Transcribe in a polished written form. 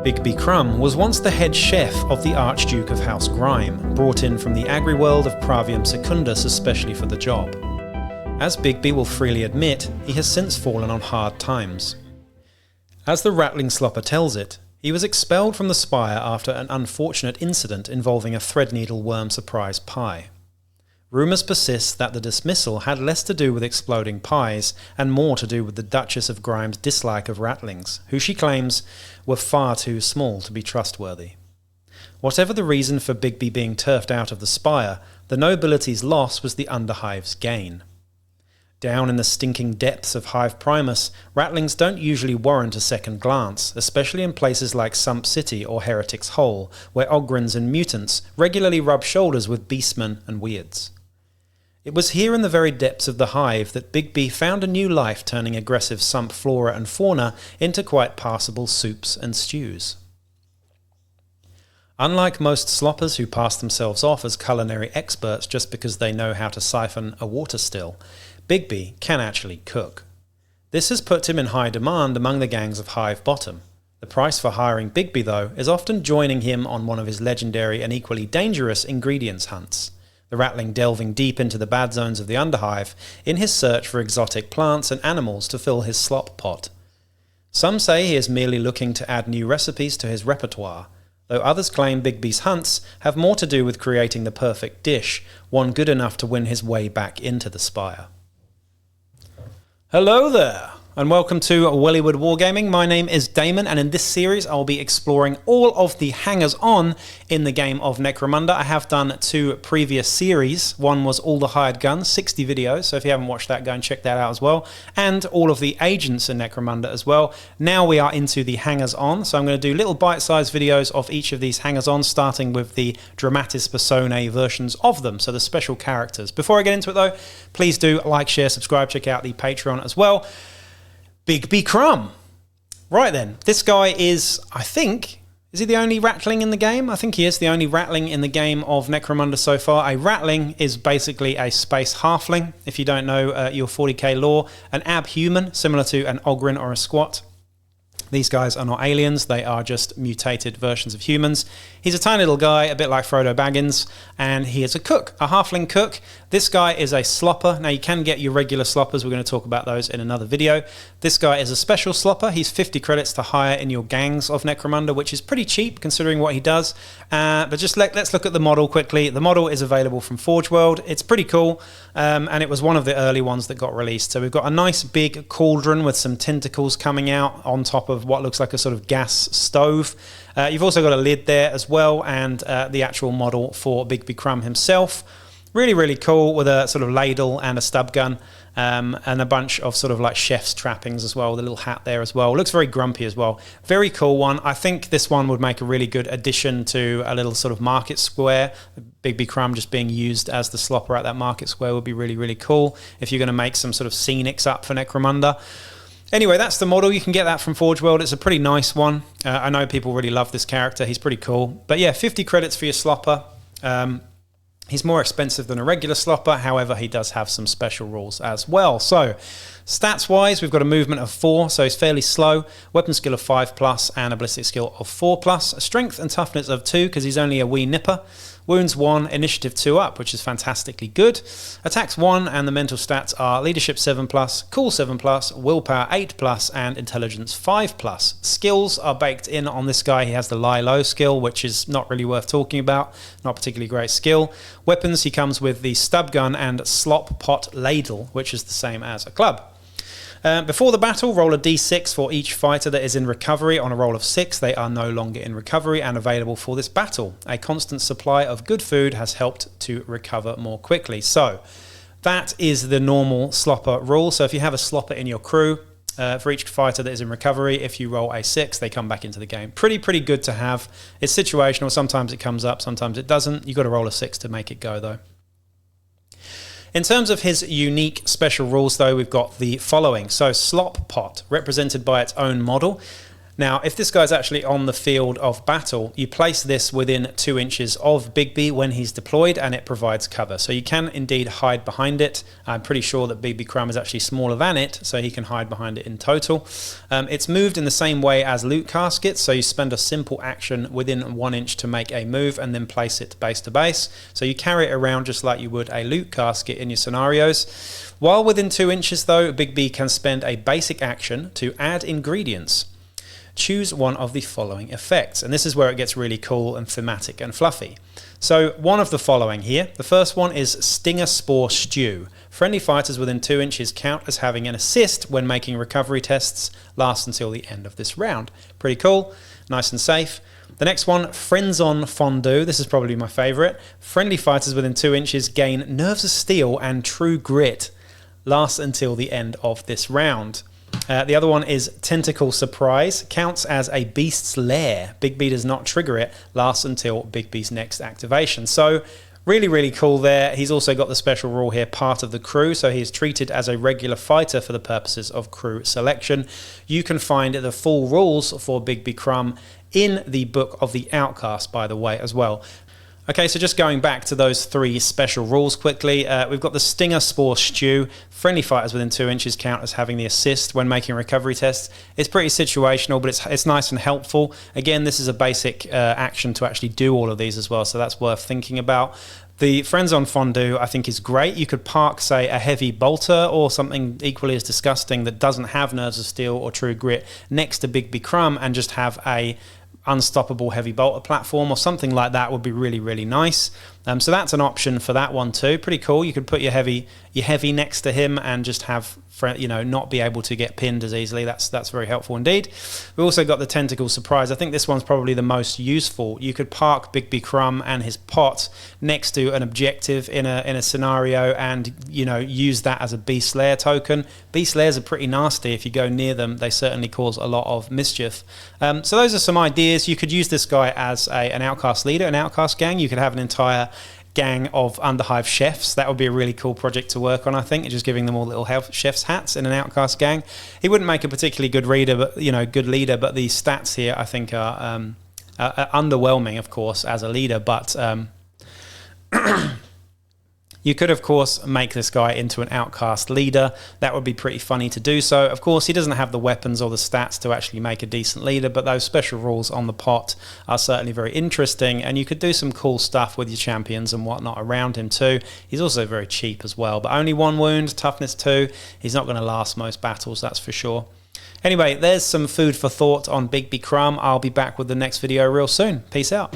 Bigby Crumb was once the head chef of the Archduke of House Grime, brought in from the agri-world of Pravium Secundus especially for the job. As Bigby will freely admit, he has since fallen on hard times. As the Ratling Slopper tells it, he was expelled from the Spire after an unfortunate incident involving a Threadneedle worm surprise pie. Rumours persist that the dismissal had less to do with exploding pies and more to do with the Duchess of Grime's dislike of ratlings, who she claims were far too small to be trustworthy. Whatever the reason for Bigby being turfed out of the Spire, the nobility's loss was the Underhive's gain. Down in the stinking depths of Hive Primus, ratlings don't usually warrant a second glance, especially in places like Sump City or Heretic's Hole, where Ogryns and mutants regularly rub shoulders with beastmen and weirds. It was here in the very depths of the Hive that Bigby found a new life, turning aggressive Sump flora and fauna into quite passable soups and stews. Unlike most sloppers who pass themselves off as culinary experts just because they know how to siphon a water still, Bigby can actually cook. This has put him in high demand among the gangs of Hive Bottom. The price for hiring Bigby, though, is often joining him on one of his legendary and equally dangerous ingredients hunts, the Ratling delving deep into the bad zones of the Underhive in his search for exotic plants and animals to fill his slop pot. Some say he is merely looking to add new recipes to his repertoire, though others claim Bigby's hunts have more to do with creating the perfect dish, one good enough to win his way back into the Spire. Hello there, and welcome to Wellywood Wargaming. My name is Damon, and in this series I'll be exploring all of the hangers-on in the game of Necromunda. I have done 2 previous series. One was all the hired guns, 60 videos, so if you haven't watched that, go and check that out as well. And all of the agents in Necromunda as well. Now we are into the hangers-on, so I'm going to do little bite-sized videos of each of these hangers-on, starting with the Dramatis Personae versions of them, so the special characters. Before I get into it though, please do like, share, subscribe, check out the Patreon as well. Bigby Crumb. Right then, this guy is, I think, is he the only Ratling in the game? I think he is the only Ratling in the game of Necromunda so far. A Ratling is basically a space halfling, if you don't know your 40k lore. An abhuman, similar to an Ogryn or a Squat. These guys are not aliens, they are just mutated versions of humans. He's a tiny little guy, a bit like Frodo Baggins, and he is a cook, a halfling cook. This guy is a slopper. Now you can get your regular sloppers, we're going to talk about those in another video. This guy is a special slopper. He's 50 credits to hire in your gangs of Necromunda, which is pretty cheap considering what he does. But just let's look at the model quickly. The model is available from Forge World. It's pretty cool, and it was one of the early ones that got released. So we've got a nice big cauldron with some tentacles coming out on top of what looks like a sort of gas stove. You've also got a lid there as well, and the actual model for Bigby Crumb himself. Really, really cool, with a sort of ladle and a stub gun, and a bunch of sort of like chef's trappings as well, with a little hat there as well. Looks very grumpy as well. Very cool one. I think this one would make a really good addition to a little sort of market square. Bigby Crumb just being used as the slopper at that market square would be really, really cool if you're going to make some sort of scenics up for Necromunda. Anyway, that's the model. You can get that from Forge World. It's a pretty nice one. I know people really love this character. He's pretty cool. But yeah, 50 credits for your slopper. He's more expensive than a regular slopper. However, he does have some special rules as well. So, stats-wise, we've got a movement of 4, so he's fairly slow. Weapon skill of 5+, and a ballistic skill of 4+. A strength and toughness of 2, because he's only a wee nipper. Wounds 1, initiative 2 up, which is fantastically good. Attacks 1, and the mental stats are leadership 7+, cool 7+, willpower 8+, and intelligence 5+. Skills are baked in on this guy. He has the lie low skill, which is not really worth talking about. Not particularly great skill. Weapons, he comes with the stub gun and slop pot ladle, which is the same as a club. Before the battle, roll a d6 for each fighter that is in recovery. On a roll of 6, they are no longer in recovery and available for this battle. A constant supply of good food has helped to recover more quickly. So, that is the normal slopper rule. So if you have a slopper in your crew, for each fighter that is in recovery, if you roll a 6, they come back into the game. Pretty good to have. It's situational. Sometimes it comes up, sometimes it doesn't. You've got to roll a 6 to make it go, though. In terms of his unique special rules, though, we've got the following. So, Slop Pot, represented by its own model. Now, if this guy's actually on the field of battle, you place this within 2 inches of Bigby when he's deployed, and it provides cover. So you can indeed hide behind it. I'm pretty sure that Bigby Crumb is actually smaller than it, so he can hide behind it in total. It's moved in the same way as loot caskets, so you spend a simple action within 1 inch to make a move and then place it base to base. So you carry it around just like you would a loot casket in your scenarios. While within 2 inches though, Bigby can spend a basic action to add ingredients. Choose one of the following effects, and this is where it gets really cool and thematic and fluffy. So one of the following here, the first one is Stinger Spore Stew. Friendly fighters within 2 inches count as having an assist when making recovery tests, lasts until the end of this round. Pretty cool, nice and safe. The next one, Friends on Fondue. This is probably my favourite. Friendly fighters within 2 inches gain Nerves of Steel and True Grit, lasts until the end of this round. The other one is Tentacle Surprise, counts as a beast's lair. Bigby does not trigger it, lasts until Bigby's next activation. So really, really cool there. He's also got the special rule here, part of the crew, so he's treated as a regular fighter for the purposes of crew selection. You can find the full rules for Bigby Crumb in the Book of the Outcast, by the way, as well. Okay, so just going back to those 3 special rules quickly, we've got the Stinger Spore Stew. Friendly fighters within 2 inches count as having the assist when making recovery tests. It's pretty situational, but it's nice and helpful. Again, this is a basic action to actually do all of these as well, so that's worth thinking about. The Friends on Fondue, I think, is great. You could park, say, a heavy bolter or something equally as disgusting that doesn't have Nerves of Steel or True Grit next to Bigby Crumb and just have a unstoppable heavy bolter platform or something like that would be really, really nice. So that's an option for that one too. Pretty cool. You could put your heavy next to him and just have, not be able to get pinned as easily. That's very helpful indeed. We've also got the Tentacle Surprise. I think this one's probably the most useful. You could park Bigby Crumb and his pot next to an objective in a scenario and use that as a Beast Lair token. Beast Lairs are pretty nasty. If you go near them, they certainly cause a lot of mischief. So those are some ideas. You could use this guy as an outcast leader, an outcast gang. You could have an entire gang of Underhive chefs. That would be a really cool project to work on, I think, just giving them all little chef's hats in an outcast gang. He wouldn't make a particularly good reader, but good leader, but the stats here I think are underwhelming, of course, as a leader, but you could, of course, make this guy into an outcast leader. That would be pretty funny to do so. Of course, he doesn't have the weapons or the stats to actually make a decent leader, but those special rules on the pot are certainly very interesting, and you could do some cool stuff with your champions and whatnot around him too. He's also very cheap as well, but only 1 wound, toughness 2. He's not going to last most battles, that's for sure. Anyway, there's some food for thought on Bigby Crumb. I'll be back with the next video real soon. Peace out.